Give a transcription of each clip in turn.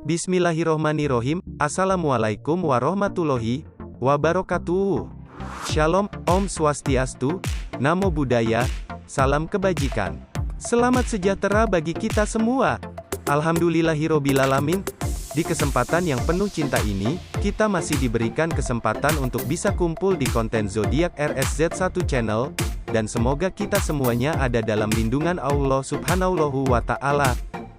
Bismillahirrohmanirrohim. Assalamualaikum warahmatullahi wabarakatuh. Shalom, Om Swastiastu, Namo Buddhaya, Salam Kebajikan. Selamat sejahtera bagi kita semua. Alhamdulillahirrohmanirrohim. Di kesempatan yang penuh cinta ini, kita masih diberikan kesempatan untuk bisa kumpul di konten Zodiak RSZ1 Channel, dan semoga kita semuanya ada dalam lindungan Allah Subhanahu wa Ta'ala.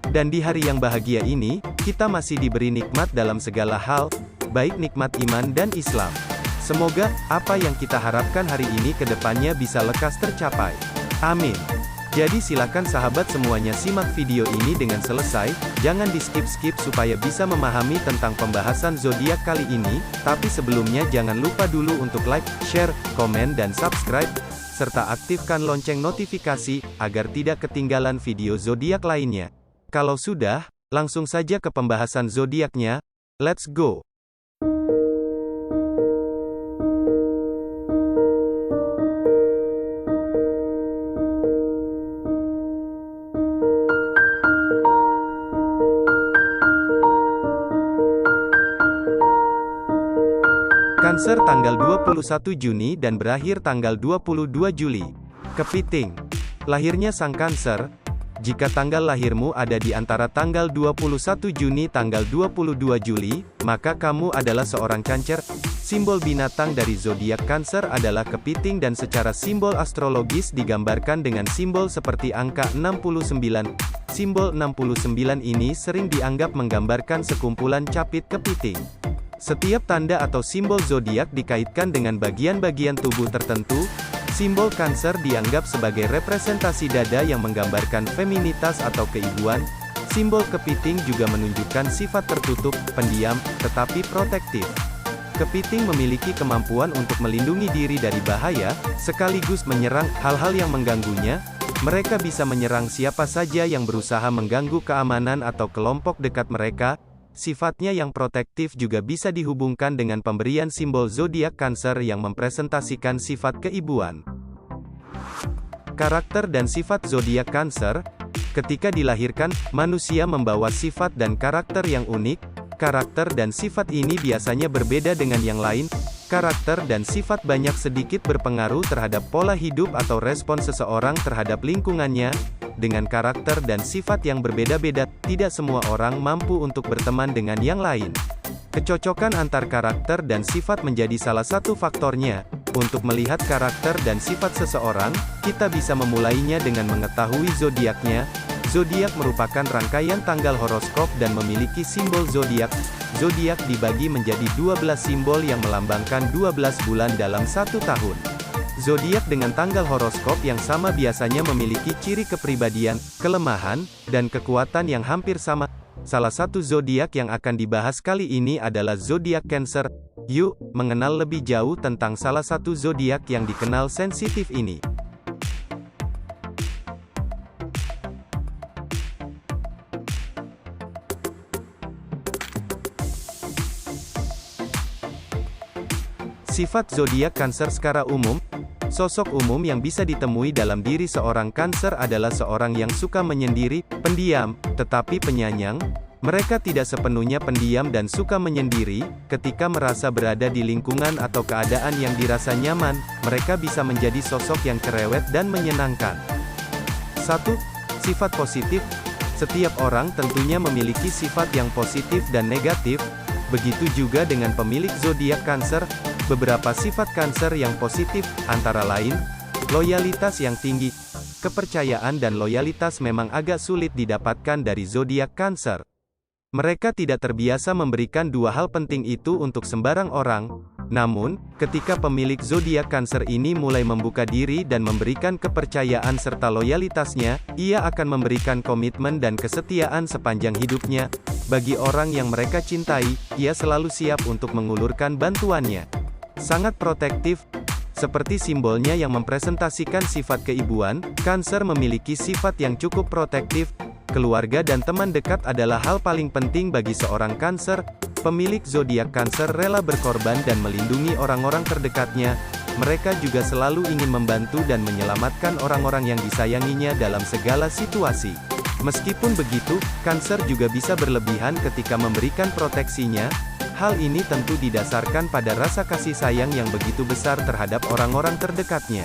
Dan di hari yang bahagia ini, kita masih diberi nikmat dalam segala hal, baik nikmat iman dan Islam. Semoga, apa yang kita harapkan hari ini ke depannya bisa lekas tercapai. Amin. Jadi silakan sahabat semuanya simak video ini dengan selesai, jangan di skip-skip supaya bisa memahami tentang pembahasan zodiak kali ini, tapi sebelumnya jangan lupa dulu untuk like, share, komen dan subscribe, serta aktifkan lonceng notifikasi, agar tidak ketinggalan video zodiak lainnya. Kalau sudah, langsung saja ke pembahasan zodiaknya. Let's go. Cancer tanggal 21 Juni dan berakhir tanggal 22 Juli. Kepiting. Lahirnya sang Cancer. Jika tanggal lahirmu ada di antara tanggal 21 Juni tanggal 22 Juli, maka kamu adalah seorang Cancer. Simbol binatang dari zodiak Cancer adalah kepiting dan secara simbol astrologis digambarkan dengan simbol seperti angka 69. Simbol 69 ini sering dianggap menggambarkan sekumpulan capit kepiting. Setiap tanda atau simbol zodiak dikaitkan dengan bagian-bagian tubuh tertentu. Simbol Cancer dianggap sebagai representasi dada yang menggambarkan feminitas atau keibuan. Simbol kepiting juga menunjukkan sifat tertutup, pendiam, tetapi protektif. Kepiting memiliki kemampuan untuk melindungi diri dari bahaya, sekaligus menyerang hal-hal yang mengganggunya. Mereka bisa menyerang siapa saja yang berusaha mengganggu keamanan atau kelompok dekat mereka. Sifatnya yang protektif juga bisa dihubungkan dengan pemberian simbol zodiak Cancer yang mempresentasikan sifat keibuan. Karakter dan sifat zodiak Cancer. Ketika dilahirkan, manusia membawa sifat dan karakter yang unik. Karakter dan sifat ini biasanya berbeda dengan yang lain. Karakter dan sifat banyak sedikit berpengaruh terhadap pola hidup atau respon seseorang terhadap lingkungannya. Dengan karakter dan sifat yang berbeda-beda, tidak semua orang mampu untuk berteman dengan yang lain. Kecocokan antar karakter dan sifat menjadi salah satu faktornya. Untuk melihat karakter dan sifat seseorang, kita bisa memulainya dengan mengetahui zodiaknya. Zodiak merupakan rangkaian tanggal horoskop dan memiliki simbol zodiak. Zodiak dibagi menjadi 12 simbol yang melambangkan 12 bulan dalam satu tahun. Zodiak dengan tanggal horoskop yang sama biasanya memiliki ciri kepribadian, kelemahan, dan kekuatan yang hampir sama. Salah satu zodiak yang akan dibahas kali ini adalah zodiak Cancer. Yuk, mengenal lebih jauh tentang salah satu zodiak yang dikenal sensitif ini. Sifat zodiak Cancer secara umum. Sosok umum yang bisa ditemui dalam diri seorang Cancer adalah seorang yang suka menyendiri, pendiam, tetapi penyayang. Mereka tidak sepenuhnya pendiam dan suka menyendiri. Ketika merasa berada di lingkungan atau keadaan yang dirasa nyaman, mereka bisa menjadi sosok yang cerewet dan menyenangkan. 1. Sifat positif. Setiap orang tentunya memiliki sifat yang positif dan negatif. Begitu juga dengan pemilik zodiak Cancer. Beberapa sifat Cancer yang positif, antara lain, loyalitas yang tinggi. Kepercayaan dan loyalitas memang agak sulit didapatkan dari zodiak Cancer. Mereka tidak terbiasa memberikan dua hal penting itu untuk sembarang orang. Namun, ketika pemilik zodiak Cancer ini mulai membuka diri dan memberikan kepercayaan serta loyalitasnya, ia akan memberikan komitmen dan kesetiaan sepanjang hidupnya. Bagi orang yang mereka cintai, ia selalu siap untuk mengulurkan bantuannya. Sangat protektif. Seperti simbolnya yang mempresentasikan sifat keibuan, Cancer memiliki sifat yang cukup protektif. Keluarga dan teman dekat adalah hal paling penting bagi seorang Cancer. Pemilik zodiak Cancer rela berkorban dan melindungi orang-orang terdekatnya. Mereka juga selalu ingin membantu dan menyelamatkan orang-orang yang disayanginya dalam segala situasi. Meskipun begitu, Cancer juga bisa berlebihan ketika memberikan proteksinya. Hal ini tentu didasarkan pada rasa kasih sayang yang begitu besar terhadap orang-orang terdekatnya.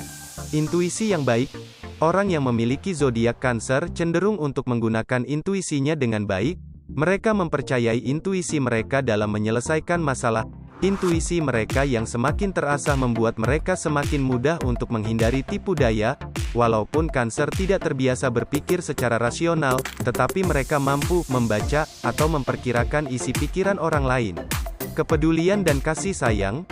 Intuisi yang baik. Orang yang memiliki zodiak Cancer cenderung untuk menggunakan intuisinya dengan baik. Mereka mempercayai intuisi mereka dalam menyelesaikan masalah. Intuisi mereka yang semakin terasah membuat mereka semakin mudah untuk menghindari tipu daya. Walaupun Cancer tidak terbiasa berpikir secara rasional, tetapi mereka mampu membaca atau memperkirakan isi pikiran orang lain. Kepedulian dan kasih sayang.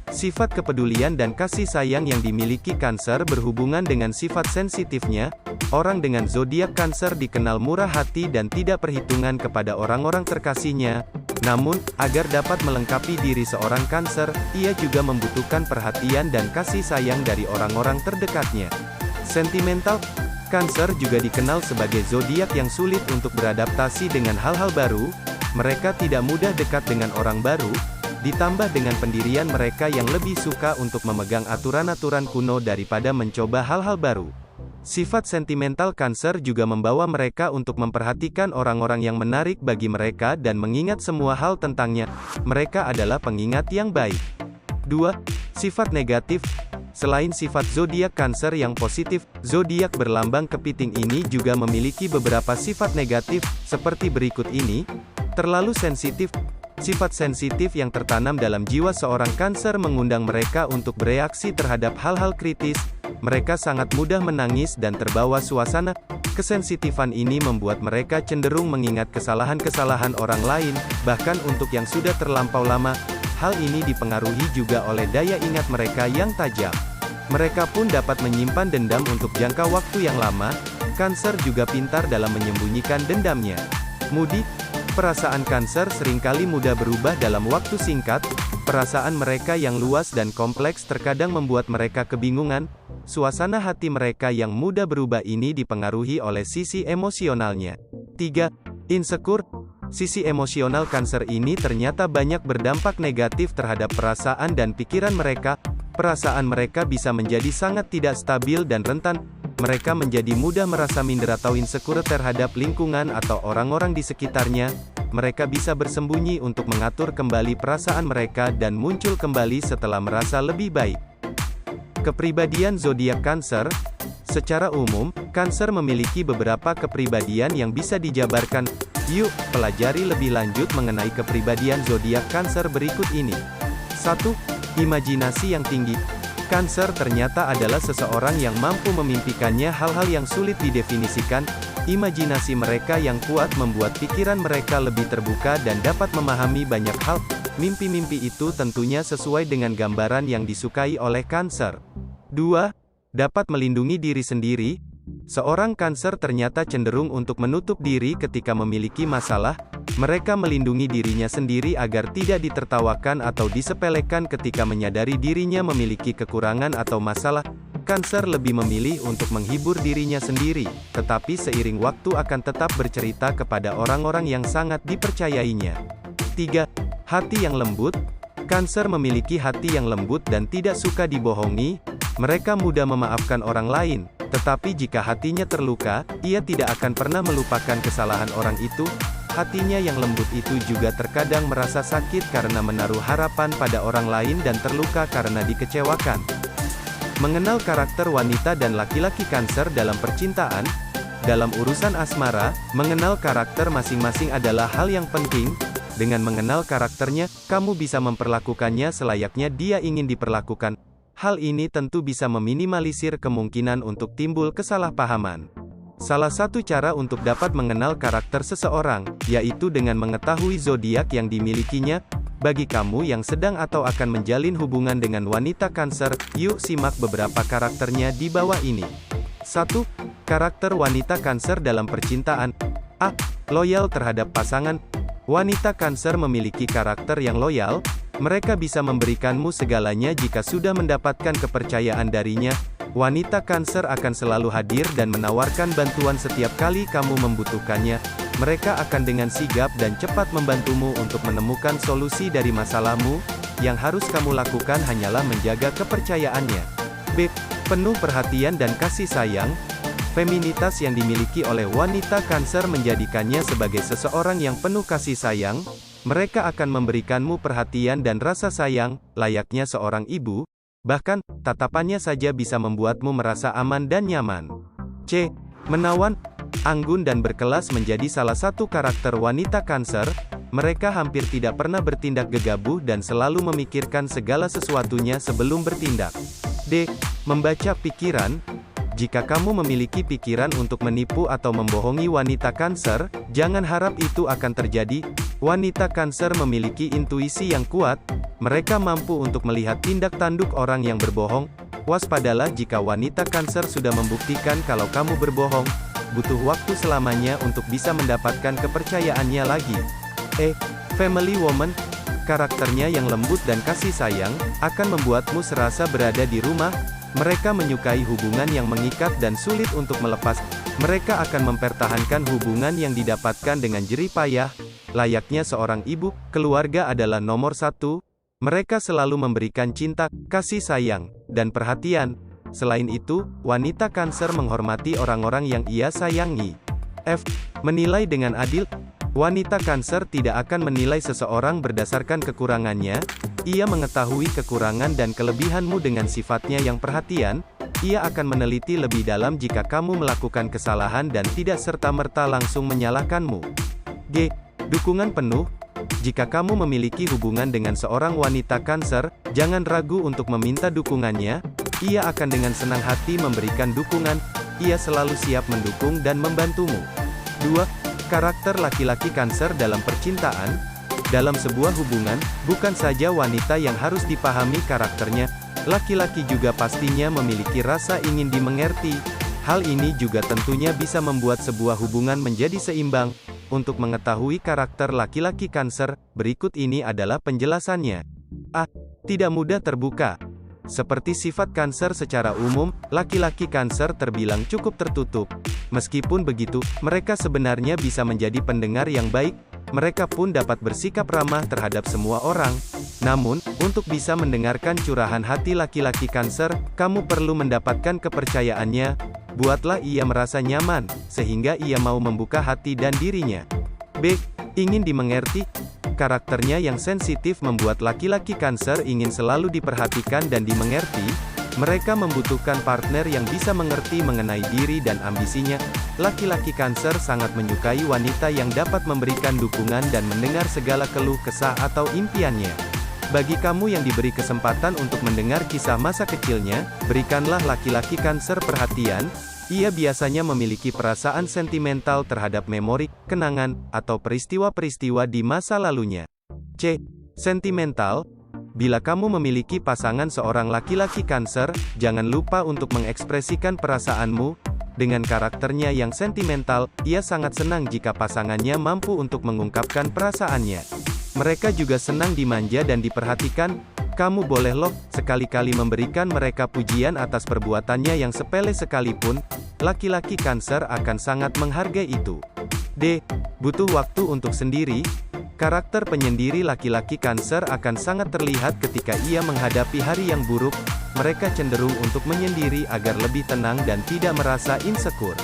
Sifat kepedulian dan kasih sayang yang dimiliki Cancer berhubungan dengan sifat sensitifnya. Orang dengan zodiak Cancer dikenal murah hati dan tidak perhitungan kepada orang-orang terkasihnya. Namun, agar dapat melengkapi diri seorang Cancer, ia juga membutuhkan perhatian dan kasih sayang dari orang-orang terdekatnya. Sentimental. Cancer juga dikenal sebagai zodiak yang sulit untuk beradaptasi dengan hal-hal baru. Mereka tidak mudah dekat dengan orang baru. Ditambah dengan pendirian mereka yang lebih suka untuk memegang aturan-aturan kuno daripada mencoba hal-hal baru. Sifat sentimental Cancer juga membawa mereka untuk memperhatikan orang-orang yang menarik bagi mereka dan mengingat semua hal tentangnya. Mereka adalah pengingat yang baik. 2. Sifat negatif. Selain sifat zodiak Cancer yang positif, zodiak berlambang kepiting ini juga memiliki beberapa sifat negatif, seperti berikut ini. Terlalu sensitif. Sifat sensitif yang tertanam dalam jiwa seorang Cancer mengundang mereka untuk bereaksi terhadap hal-hal kritis. Mereka sangat mudah menangis dan terbawa suasana. Kesensitifan ini membuat mereka cenderung mengingat kesalahan-kesalahan orang lain, bahkan untuk yang sudah terlampau lama. Hal ini dipengaruhi juga oleh daya ingat mereka yang tajam. Mereka pun dapat menyimpan dendam untuk jangka waktu yang lama. Cancer juga pintar dalam menyembunyikan dendamnya. Moody. Perasaan Cancer seringkali mudah berubah dalam waktu singkat. Perasaan mereka yang luas dan kompleks terkadang membuat mereka kebingungan. Suasana hati mereka yang mudah berubah ini dipengaruhi oleh sisi emosionalnya. 3. Insecure. Sisi emosional Cancer ini ternyata banyak berdampak negatif terhadap perasaan dan pikiran mereka. Perasaan mereka bisa menjadi sangat tidak stabil dan rentan. Mereka menjadi mudah merasa minder atau insecure terhadap lingkungan atau orang-orang di sekitarnya. Mereka bisa bersembunyi untuk mengatur kembali perasaan mereka dan muncul kembali setelah merasa lebih baik. Kepribadian zodiak Cancer. Secara umum, Cancer memiliki beberapa kepribadian yang bisa dijabarkan. Yuk, pelajari lebih lanjut mengenai kepribadian zodiak Cancer berikut ini. 1. Imajinasi yang tinggi. Cancer ternyata adalah seseorang yang mampu memimpikannya hal-hal yang sulit didefinisikan. Imajinasi mereka yang kuat membuat pikiran mereka lebih terbuka dan dapat memahami banyak hal. Mimpi-mimpi itu tentunya sesuai dengan gambaran yang disukai oleh Cancer. 2. Dapat melindungi diri sendiri. Seorang Cancer ternyata cenderung untuk menutup diri ketika memiliki masalah. Mereka melindungi dirinya sendiri agar tidak ditertawakan atau disepelekan ketika menyadari dirinya memiliki kekurangan atau masalah. Cancer lebih memilih untuk menghibur dirinya sendiri, tetapi seiring waktu akan tetap bercerita kepada orang-orang yang sangat dipercayainya. 3. Hati yang lembut. Cancer memiliki hati yang lembut dan tidak suka dibohongi. Mereka mudah memaafkan orang lain, tetapi jika hatinya terluka, ia tidak akan pernah melupakan kesalahan orang itu. Hatinya yang lembut itu juga terkadang merasa sakit karena menaruh harapan pada orang lain dan terluka karena dikecewakan. Mengenal karakter wanita dan laki-laki Cancer dalam percintaan. Dalam urusan asmara, mengenal karakter masing-masing adalah hal yang penting. Dengan mengenal karakternya, kamu bisa memperlakukannya selayaknya dia ingin diperlakukan. Hal ini tentu bisa meminimalisir kemungkinan untuk timbul kesalahpahaman. Salah satu cara untuk dapat mengenal karakter seseorang, yaitu dengan mengetahui zodiak yang dimilikinya. Bagi kamu yang sedang atau akan menjalin hubungan dengan wanita Cancer, yuk simak beberapa karakternya di bawah ini. 1. Karakter wanita Cancer dalam percintaan. A. Loyal terhadap pasangan. Wanita Cancer memiliki karakter yang loyal. Mereka bisa memberikanmu segalanya jika sudah mendapatkan kepercayaan darinya. Wanita Cancer akan selalu hadir dan menawarkan bantuan setiap kali kamu membutuhkannya. Mereka akan dengan sigap dan cepat membantumu untuk menemukan solusi dari masalahmu. Yang harus kamu lakukan hanyalah menjaga kepercayaannya. B. Penuh perhatian dan kasih sayang. Feminitas yang dimiliki oleh wanita Cancer menjadikannya sebagai seseorang yang penuh kasih sayang. Mereka akan memberikanmu perhatian dan rasa sayang, layaknya seorang ibu. Bahkan, tatapannya saja bisa membuatmu merasa aman dan nyaman. C. Menawan, anggun dan berkelas menjadi salah satu karakter wanita Cancer. Mereka hampir tidak pernah bertindak gegabah dan selalu memikirkan segala sesuatunya sebelum bertindak. D. Membaca pikiran. Jika kamu memiliki pikiran untuk menipu atau membohongi wanita Cancer, jangan harap itu akan terjadi. Wanita Cancer memiliki intuisi yang kuat. Mereka mampu untuk melihat tindak tanduk orang yang berbohong. Waspadalah jika wanita Cancer sudah membuktikan kalau kamu berbohong. Butuh waktu selamanya untuk bisa mendapatkan kepercayaannya lagi. E. Family woman. Karakternya yang lembut dan kasih sayang, akan membuatmu serasa berada di rumah. Mereka menyukai hubungan yang mengikat dan sulit untuk melepas. Mereka akan mempertahankan hubungan yang didapatkan dengan jerih payah. Layaknya seorang ibu, keluarga adalah nomor satu. Mereka selalu memberikan cinta, kasih sayang, dan perhatian. Selain itu, wanita Cancer menghormati orang-orang yang ia sayangi. F. Menilai dengan adil. Wanita Cancer tidak akan menilai seseorang berdasarkan kekurangannya. Ia mengetahui kekurangan dan kelebihanmu dengan sifatnya yang perhatian. Ia akan meneliti lebih dalam jika kamu melakukan kesalahan dan tidak serta-merta langsung menyalahkanmu. G. Dukungan penuh. Jika kamu memiliki hubungan dengan seorang wanita Cancer, jangan ragu untuk meminta dukungannya. Ia akan dengan senang hati memberikan dukungan. Ia selalu siap mendukung dan membantumu. 2. Karakter laki-laki Cancer dalam percintaan. Dalam sebuah hubungan, bukan saja wanita yang harus dipahami karakternya, laki-laki juga pastinya memiliki rasa ingin dimengerti. Hal ini juga tentunya bisa membuat sebuah hubungan menjadi seimbang. Untuk mengetahui karakter laki-laki Cancer, berikut ini adalah penjelasannya. A. Tidak mudah terbuka. Seperti sifat Cancer secara umum, laki-laki Cancer terbilang cukup tertutup. Meskipun begitu, mereka sebenarnya bisa menjadi pendengar yang baik. Mereka pun dapat bersikap ramah terhadap semua orang. Namun, untuk bisa mendengarkan curahan hati laki-laki Cancer, kamu perlu mendapatkan kepercayaannya. Buatlah ia merasa nyaman, sehingga ia mau membuka hati dan dirinya. B. Ingin dimengerti. Karakternya yang sensitif membuat laki-laki Cancer ingin selalu diperhatikan dan dimengerti. Mereka membutuhkan partner yang bisa mengerti mengenai diri dan ambisinya. Laki-laki Cancer sangat menyukai wanita yang dapat memberikan dukungan dan mendengar segala keluh kesah atau impiannya. Bagi kamu yang diberi kesempatan untuk mendengar kisah masa kecilnya, berikanlah laki-laki Cancer perhatian. Ia biasanya memiliki perasaan sentimental terhadap memori, kenangan, atau peristiwa-peristiwa di masa lalunya. C. Sentimental. Bila kamu memiliki pasangan seorang laki-laki Cancer, jangan lupa untuk mengekspresikan perasaanmu. Dengan karakternya yang sentimental, ia sangat senang jika pasangannya mampu untuk mengungkapkan perasaannya. Mereka juga senang dimanja dan diperhatikan. Kamu boleh loh, sekali-kali memberikan mereka pujian atas perbuatannya yang sepele sekalipun. Laki-laki Cancer akan sangat menghargai itu. D. Butuh waktu untuk sendiri. Karakter penyendiri laki-laki Cancer akan sangat terlihat ketika ia menghadapi hari yang buruk. Mereka cenderung untuk menyendiri agar lebih tenang dan tidak merasa insecure.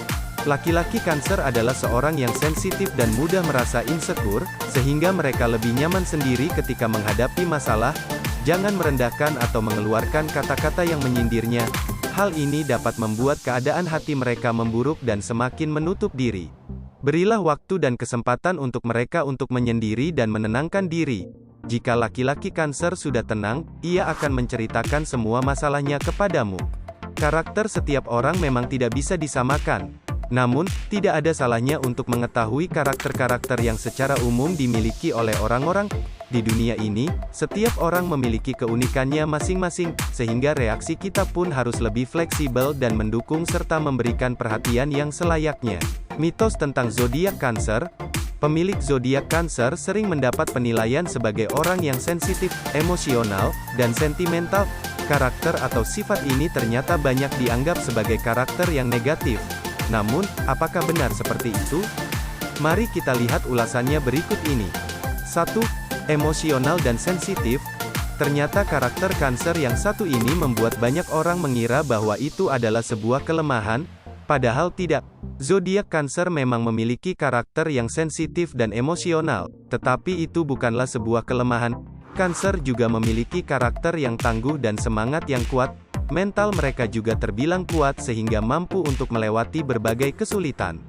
Laki-laki Cancer adalah seorang yang sensitif dan mudah merasa insecure, sehingga mereka lebih nyaman sendiri ketika menghadapi masalah. Jangan merendahkan atau mengeluarkan kata-kata yang menyindirnya. Hal ini dapat membuat keadaan hati mereka memburuk dan semakin menutup diri. Berilah waktu dan kesempatan untuk mereka untuk menyendiri dan menenangkan diri. Jika laki-laki Cancer sudah tenang, ia akan menceritakan semua masalahnya kepadamu. Karakter setiap orang memang tidak bisa disamakan. Namun, tidak ada salahnya untuk mengetahui karakter-karakter yang secara umum dimiliki oleh orang-orang. Di dunia ini, setiap orang memiliki keunikannya masing-masing, sehingga reaksi kita pun harus lebih fleksibel dan mendukung serta memberikan perhatian yang selayaknya. Mitos tentang zodiak Cancer. Pemilik zodiak Cancer sering mendapat penilaian sebagai orang yang sensitif, emosional, dan sentimental. Karakter atau sifat ini ternyata banyak dianggap sebagai karakter yang negatif. Namun, apakah benar seperti itu? Mari kita lihat ulasannya berikut ini. 1. Emosional dan sensitif. Ternyata karakter Cancer yang satu ini membuat banyak orang mengira bahwa itu adalah sebuah kelemahan. Padahal tidak. Zodiak Cancer memang memiliki karakter yang sensitif dan emosional, tetapi itu bukanlah sebuah kelemahan. Cancer juga memiliki karakter yang tangguh dan semangat yang kuat. Mental mereka juga terbilang kuat sehingga mampu untuk melewati berbagai kesulitan.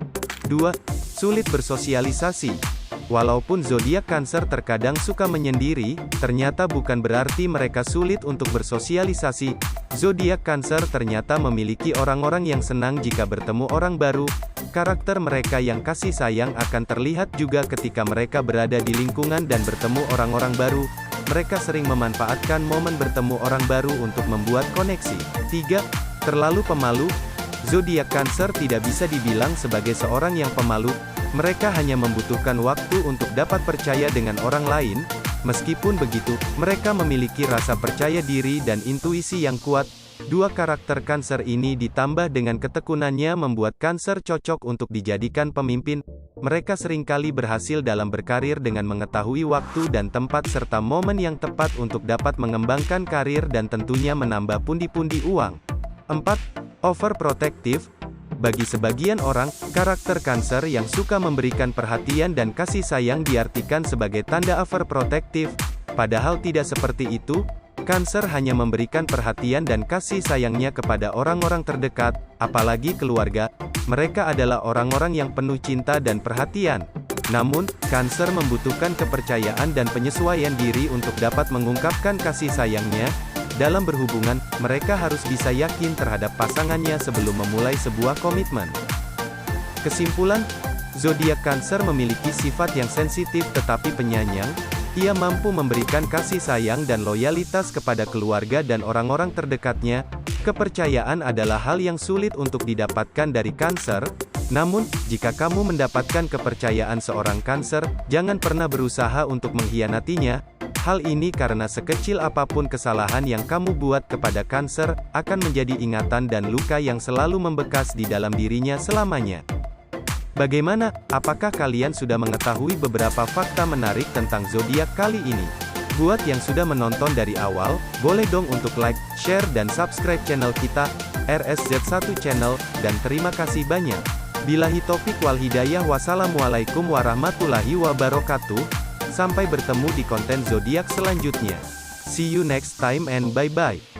2. Sulit bersosialisasi. Walaupun zodiak Cancer terkadang suka menyendiri, ternyata bukan berarti mereka sulit untuk bersosialisasi. Zodiak Cancer ternyata memiliki orang-orang yang senang jika bertemu orang baru. Karakter mereka yang kasih sayang akan terlihat juga ketika mereka berada di lingkungan dan bertemu orang-orang baru. Mereka sering memanfaatkan momen bertemu orang baru untuk membuat koneksi. 3. Terlalu pemalu. Zodiak Cancer tidak bisa dibilang sebagai seorang yang pemalu. Mereka hanya membutuhkan waktu untuk dapat percaya dengan orang lain. Meskipun begitu, mereka memiliki rasa percaya diri dan intuisi yang kuat. Dua karakter Cancer ini ditambah dengan ketekunannya membuat Cancer cocok untuk dijadikan pemimpin. Mereka seringkali berhasil dalam berkarir dengan mengetahui waktu dan tempat serta momen yang tepat untuk dapat mengembangkan karir dan tentunya menambah pundi-pundi uang. 4. Overprotective. Bagi sebagian orang, karakter Cancer yang suka memberikan perhatian dan kasih sayang diartikan sebagai tanda overprotective. Padahal tidak seperti itu. Cancer hanya memberikan perhatian dan kasih sayangnya kepada orang-orang terdekat, apalagi keluarga. Mereka adalah orang-orang yang penuh cinta dan perhatian. Namun, Cancer membutuhkan kepercayaan dan penyesuaian diri untuk dapat mengungkapkan kasih sayangnya. Dalam berhubungan, mereka harus bisa yakin terhadap pasangannya sebelum memulai sebuah komitmen. Kesimpulan, zodiak Cancer memiliki sifat yang sensitif tetapi penyayang. Ia mampu memberikan kasih sayang dan loyalitas kepada keluarga dan orang-orang terdekatnya. Kepercayaan adalah hal yang sulit untuk didapatkan dari Cancer. Namun, jika kamu mendapatkan kepercayaan seorang Cancer, jangan pernah berusaha untuk mengkhianatinya. Hal ini karena sekecil apapun kesalahan yang kamu buat kepada Cancer, akan menjadi ingatan dan luka yang selalu membekas di dalam dirinya selamanya. Bagaimana? Apakah kalian sudah mengetahui beberapa fakta menarik tentang zodiak kali ini? Buat yang sudah menonton dari awal, boleh dong untuk like, share dan subscribe channel kita, RSZ1 Channel, dan terima kasih banyak. Billahi taufiq wal hidayah. Wassalamualaikum warahmatullahi wabarakatuh. Sampai bertemu di konten zodiak selanjutnya. See you next time and bye-bye.